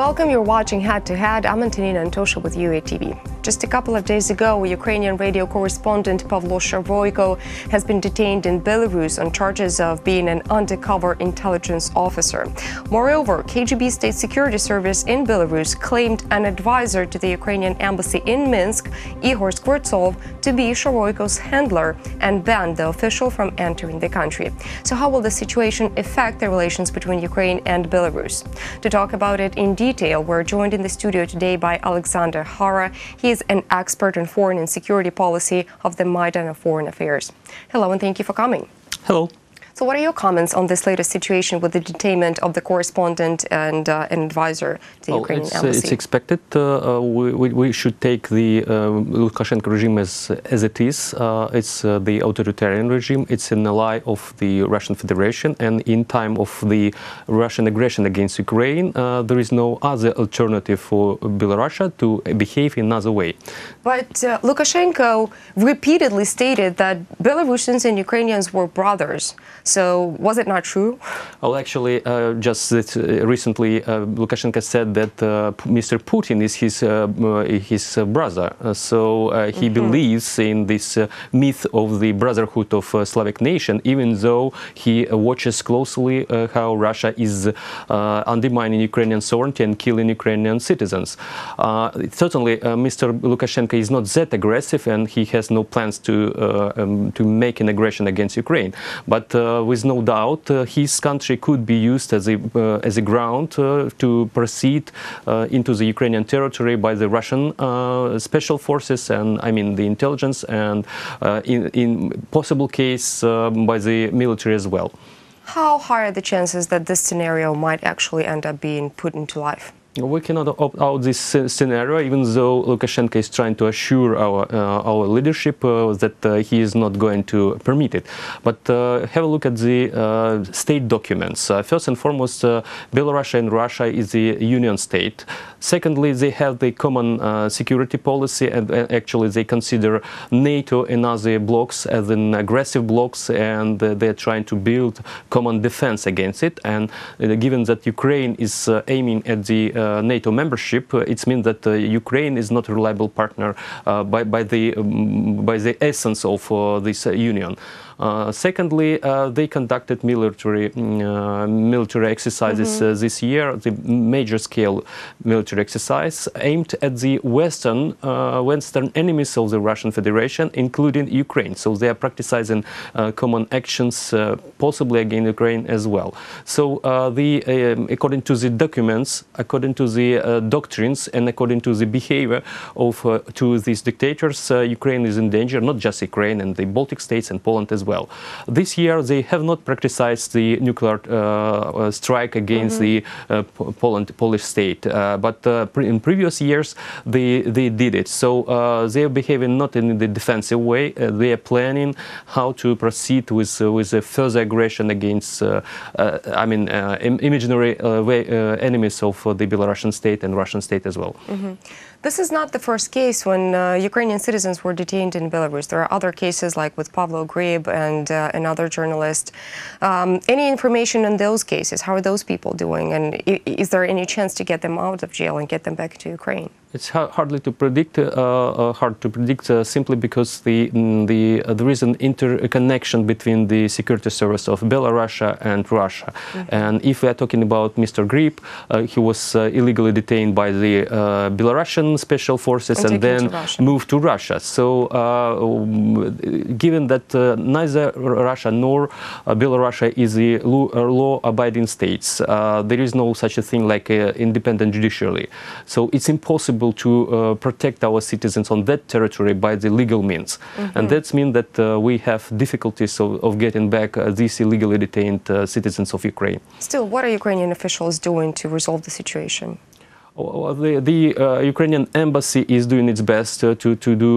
Welcome, you're watching Head to Head. I'm Antonina Antosha with UATV. Just a couple of days ago, Ukrainian radio correspondent Pavlo Sharoyko has been detained in Belarus on charges of being an undercover intelligence officer. Moreover, KGB State Security Service in Belarus claimed an advisor to the Ukrainian embassy in Minsk, Ihor Skvortsov, to be Sharoyko's handler and banned the official from entering the country. So how will the situation affect the relations between Ukraine and Belarus? To talk about it in detail, we're joined in the studio today by Alexander Khara. He is an expert in foreign and security policy of the Maidan of Foreign Affairs. Hello, and thank you for coming. Hello. So what are your comments on this latest situation with the detainment of the correspondent and an advisor to the Ukrainian embassy? It's expected. We should take the Lukashenko regime as it is. It's the authoritarian regime. It's an ally of the Russian Federation. And in time of the Russian aggression against Ukraine, there is no other alternative for Belarus to behave in another way. But Lukashenko repeatedly stated that Belarusians and Ukrainians were brothers. So was it not true? Well, actually, just recently, Lukashenko said that Mr. Putin is his brother. So he believes in this myth of the brotherhood of Slavic nation, even though he watches closely how Russia is undermining Ukrainian sovereignty and killing Ukrainian citizens. Certainly, Mr. Lukashenko is not that aggressive, and he has no plans to make an aggression against Ukraine. But with no doubt, his country could be used as a ground to proceed into the Ukrainian territory by the Russian special forces, and I mean the intelligence, and in possible case by the military as well. How high are the chances that this scenario might actually end up being put into life? We cannot opt out this scenario, even though Lukashenko is trying to assure our leadership that he is not going to permit it. But have a look at the state documents. First and foremost, Belarus and Russia is a union state. Secondly, they have the common security policy, and actually they consider NATO and other blocs as an aggressive blocs, and they're trying to build common defense against it. And given that Ukraine is aiming at the NATO membership, it means that Ukraine is not a reliable partner by the essence of this union. Secondly, they conducted military exercises this year, the major-scale military exercise aimed at the Western enemies of the Russian Federation, including Ukraine. So they are practicing common actions, possibly against Ukraine as well. So according to the documents, according to the doctrines, and according to the behavior of to these dictators, Ukraine is in danger. Not just Ukraine, and the Baltic states and Poland as well. This year they have not practiced the nuclear strike against the Polish state, but in previous years they did it. So they are behaving not in the defensive way. They are planning how to proceed with a further aggression against imaginary enemies of the Belarusian state and Russian state as well. This is not the first case when Ukrainian citizens were detained in Belarus. There are other cases like with Pavlo Sharoyko and another journalist. Any information on those cases? How are those people doing? And is there any chance to get them out of jail and get them back to Ukraine? It's hard to predict simply because there is an interconnection between the security service of Belarus and Russia. And if we are talking about Mr. Grip, he was illegally detained by the Belarusian special forces and then moved to Russia. So given that neither Russia nor Belarus is a law-abiding states, there is no such a thing like independent judiciary. So it's impossible to protect our citizens on that territory by the legal means. And that means that we have difficulties of getting back these illegally detained citizens of Ukraine. Still, what are Ukrainian officials doing to resolve the situation? The Ukrainian embassy is doing its best to do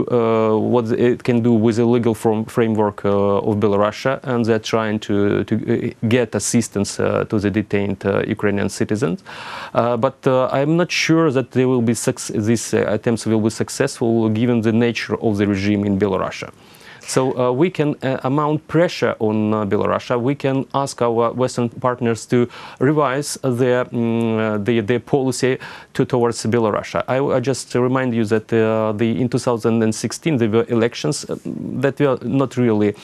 what it can do with the legal framework of Belarus, and they're trying to get assistance to the detained Ukrainian citizens. But I'm not sure that they will be these attempts will be successful given the nature of the regime in Belarus. So we can mount pressure on Belarus. We can ask our Western partners to revise their policy towards Belarus. I just remind you that in 2016 there were elections that were not really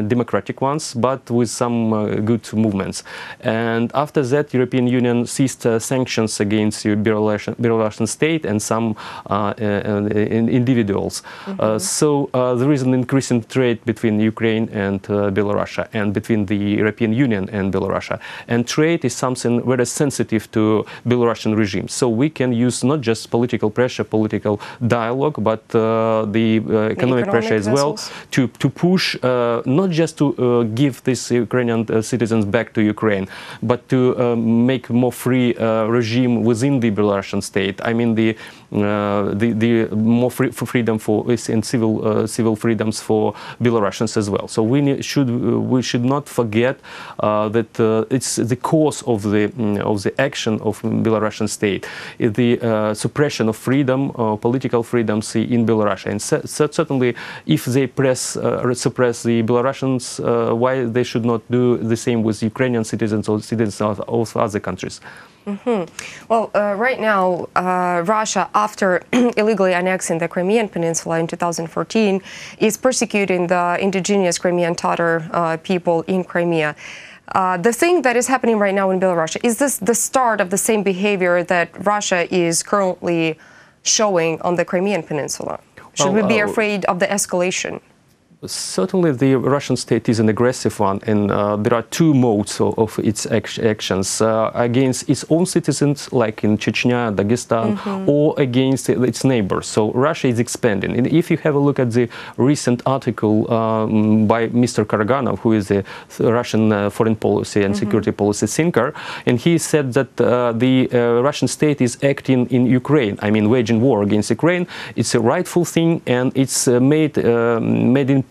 democratic ones, but with some good movements. And after that, European Union ceased sanctions against the Belarusian state and some individuals. So there is an increasing trade between Ukraine and Belarus, and between the European Union and Belarus. And trade is something very sensitive to Belarusian regime. So we can use not just political pressure, political dialogue, but the economic pressure as well to push, not just to give these Ukrainian citizens back to Ukraine, but to make more free regime within the Belarusian state. I mean the more freedom for and civil freedoms for Belarusians as well. So we should not forget that it's the cause of the action of Belarusian state, the suppression of freedom, political freedoms in Belarus. And certainly, if they suppress the Belarusians, why they should not do the same with Ukrainian citizens or citizens of other countries? Well, right now, Russia, after illegally annexing the Crimean Peninsula in 2014, is persecuting the indigenous Crimean Tatar people in Crimea. The thing that is happening right now in Belarus, is this the start of the same behavior that Russia is currently showing on the Crimean Peninsula? Should we be afraid of the escalation? Certainly, the Russian state is an aggressive one, and there are two modes of its actions against its own citizens, like in Chechnya, Dagestan, or against its neighbors. So Russia is expanding. And if you have a look at the recent article by Mr. Karaganov, who is a Russian foreign policy and security policy thinker, and he said that the Russian state is acting in Ukraine, I mean, waging war against Ukraine. It's a rightful thing, and it's made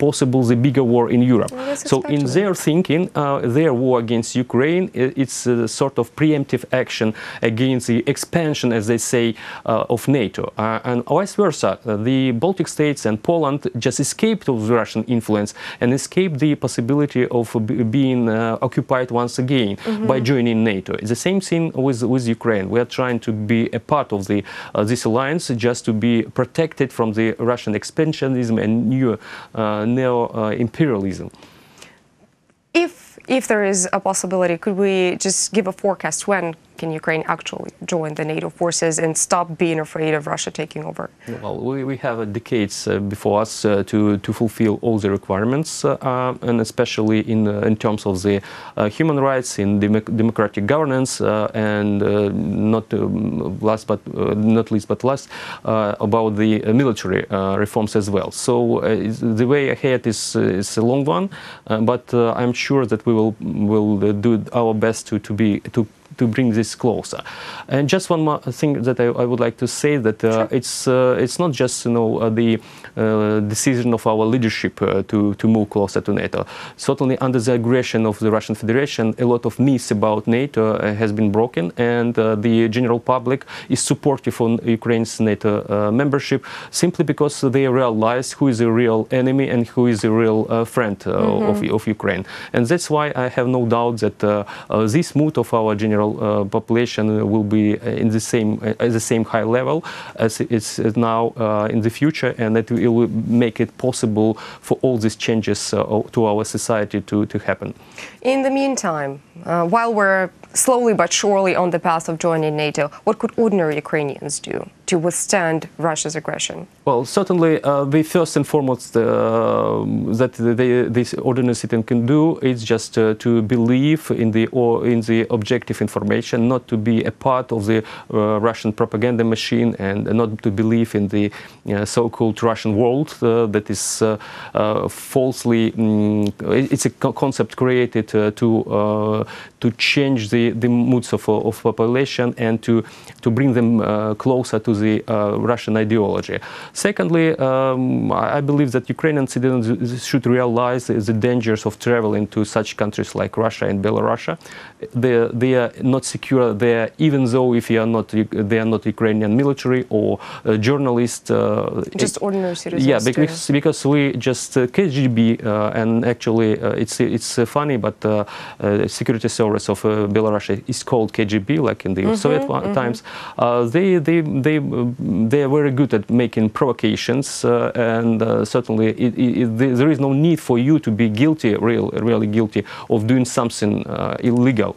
impossible the bigger war in Europe. Well, so in their thinking, their war against Ukraine, it's a sort of preemptive action against the expansion, as they say, of NATO. And vice versa, the Baltic states and Poland just escaped of the Russian influence and escaped the possibility of being occupied once again by joining NATO. It's the same thing with Ukraine. We are trying to be a part of this alliance just to be protected from the Russian expansionism and new neo-imperialism. If there is a possibility, could we just give a forecast when can Ukraine actually join the NATO forces and stop being afraid of Russia taking over? Well, we have decades before us to fulfill all the requirements, and especially in terms of the human rights, in democratic governance, and not least about the military reforms as well. So the way ahead is a long one, but I'm sure that we will do our best to bring this closer. And just one more thing that I would like to say, that it's not just the decision of our leadership to move closer to NATO. Certainly, under the aggression of the Russian Federation, a lot of myths about NATO has been broken, and the general public is supportive on Ukraine's NATO membership simply because they realize who is the real enemy and who is the real friend of Ukraine. And that's why I have no doubt that this mood of our general population will be at the same high level as it's now in the future, and that it will make it possible for all these changes to our society to happen. In the meantime, while we're slowly but surely on the path of joining NATO, what could ordinary Ukrainians do to withstand Russia's aggression? Well, certainly, the first and foremost that this ordinary citizen can do is just to believe in the objective information, not to be a part of the Russian propaganda machine, and not to believe in the so-called Russian world that is falsely. It's a concept created to change the moods of population and to bring them closer to the Russian ideology. Secondly, I believe that Ukrainian citizens should realize the dangers of traveling to such countries like Russia and Belarus. Their not secure there, even though if you are not, they are not Ukrainian military or journalists. Just ordinary citizens. Yeah, because we just KGB, and actually it's funny, but security service of Belarus is called KGB, like in the Soviet times. They are very good at making provocations, and certainly there is no need for you to be guilty, really guilty of doing something illegal.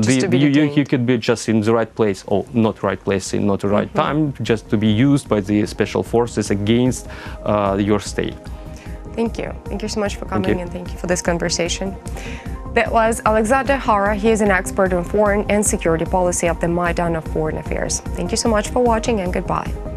You could be just in the right place, or not right place, in not the right time, just to be used by the special forces against your state. Thank you. Thank you so much for coming, and thank you for this conversation. That was Alexander Khara. He is an expert on foreign and security policy of the Maidan of Foreign Affairs. Thank you so much for watching, and goodbye.